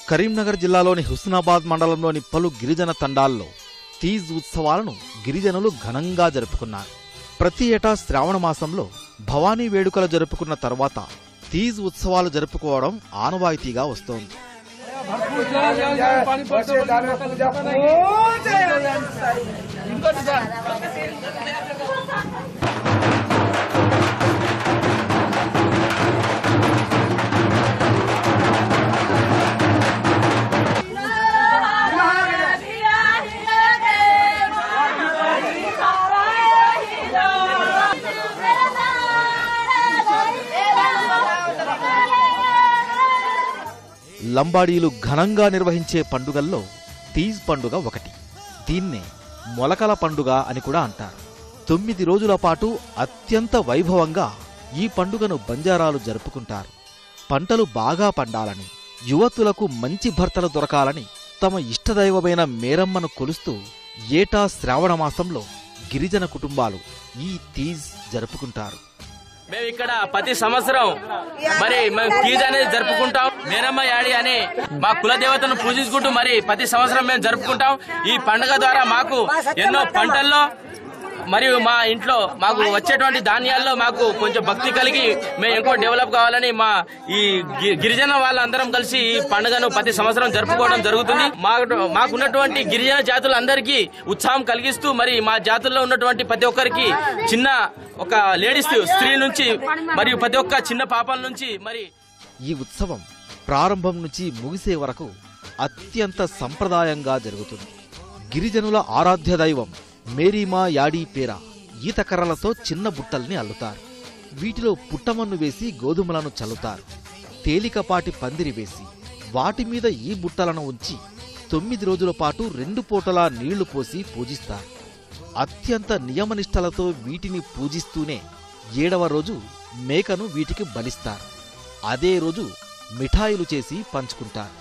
కరీంనగర్ జిల్లాలోని హుస్నాబాద్ మండలంలోని పలు గిరిజన తండాల్లో తీజ్ ఉత్సవాలను గిరిజనులు ఘనంగా జరుపుకున్నారు. ప్రతి ఏటా శ్రావణ మాసంలో భవానీ వేడుకలు జరుపుకున్న తర్వాత తీజ్ ఉత్సవాలు జరుపుకోవడం ఆనవాయితీగా వస్తోంది. లంబాడీలు ఘనంగా నిర్వహించే పండుగల్లో తీజ్ పండుగ ఒకటి. దీన్నే మొలకల పండుగ అని కూడా అంటారు. 9 రోజుల పాటు అత్యంత వైభవంగా ఈ పండుగను బంజారాలు జరుపుకుంటారు. పంటలు బాగా పండాలని, యువతులకు మంచి భర్తలు దొరకాలని తమ ఇష్టదైవమైన మేరమ్మను కొలుస్తూ ఏటా శ్రావణ మాసంలో గిరిజన కుటుంబాలు ఈ తీజ్ జరుపుకుంటారు. మేము ఇక్కడ ప్రతి సంవత్సరం మరి మేము తీజ్ అనేది జరుపుకుంటాం. మేరమ్మ యాడి అని మా కుల దేవతను పూజించుకుంటూ మరి ప్రతి సంవత్సరం మేము జరుపుకుంటాం. ఈ పండుగ ద్వారా మాకు ఎన్నో పంటల్లో మరియు మా ఇంట్లో మాకు వచ్చేటువంటి ధాన్యాల్లో మాకు కొంచెం భక్తి కలిగి మేము ఎక్కువ డెవలప్ కావాలని మా ఈ గిరిజన వాళ్ళందరం కలిసి ఈ పండుగను ప్రతి సంవత్సరం జరుపుకోవడం జరుగుతుంది. మాకున్నటువంటి గిరిజన జాతులందరికీ ఉత్సాహం కలిగిస్తూ మరి మా జాతుల్లో ఉన్నటువంటి ప్రతి ఒక్కరికి చిన్న ఒక లేడీస్ స్త్రీ నుంచి మరియు ప్రతి ఒక్క చిన్న పాపల నుంచి మరి ఈ ఉత్సవం ప్రారంభం నుంచి ముగిసే వరకు అత్యంత సంప్రదాయంగా జరుగుతుంది. గిరిజనుల ఆరాధ్య దైవం మేరీమా యాడీ పేర ఈతకర్రలతో చిన్న బుట్టల్ని అల్లుతారు. వీటిలో పుట్టమన్ను వేసి గోధుమలను చల్లుతారు. తేలికపాటి పందిరి వేసి వాటి మీద ఈ బుట్టలను ఉంచి 9 రోజుల పాటు 2 పూటలా నీళ్లు పోసి పూజిస్తారు. అత్యంత నియమనిష్టలతో వీటిని పూజిస్తూనే 7వ రోజు మేకను వీటికి బలిస్తారు. అదే రోజు మిఠాయిలు చేసి పంచుకుంటారు.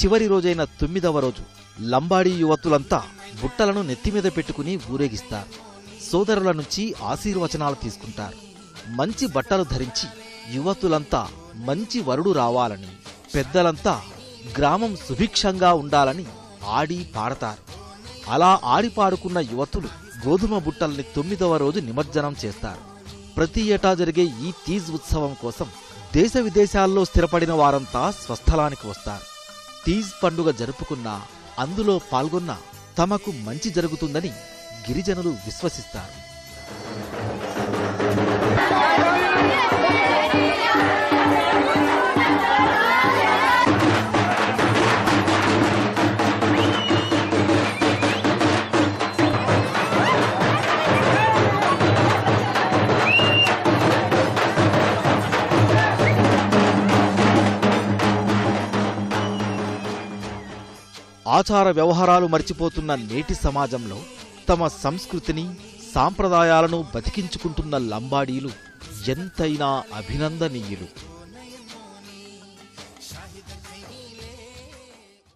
చివరి రోజైన 9వ రోజు లంబాడీ యువతులంతా బుట్టలను నెత్తిమీద పెట్టుకుని ఊరేగిస్తారు. సోదరుల నుంచి ఆశీర్వచనాలు తీసుకుంటారు. మంచి బట్టలు ధరించి యువతులంతా మంచి వరుడు రావాలని, పెద్దలంతా గ్రామం సుభిక్షంగా ఉండాలని ఆడి పాడతారు. అలా ఆడి పాడుకున్న యువతులు గోధుమ బుట్టల్ని 9వ రోజు నిమజ్జనం చేస్తారు. ప్రతి ఏటా జరిగే ఈ తీజ్ ఉత్సవం కోసం దేశ విదేశాల్లో స్థిరపడిన వారంతా స్వస్థలానికి వస్తారు. తీజ్ పండుగ జరుపుకున్నా, అందులో పాల్గొన్నా తమకు మంచి జరుగుతుందని గిరిజనులు విశ్వసిస్తారు. ఆచార వ్యవహారాలు మర్చిపోతున్న నేటి సమాజంలో తమ సంస్కృతిని, సాంప్రదాయాలను బతికించుకుంటున్న లంబాడీలు ఎంతైనా అభినందనీయులు.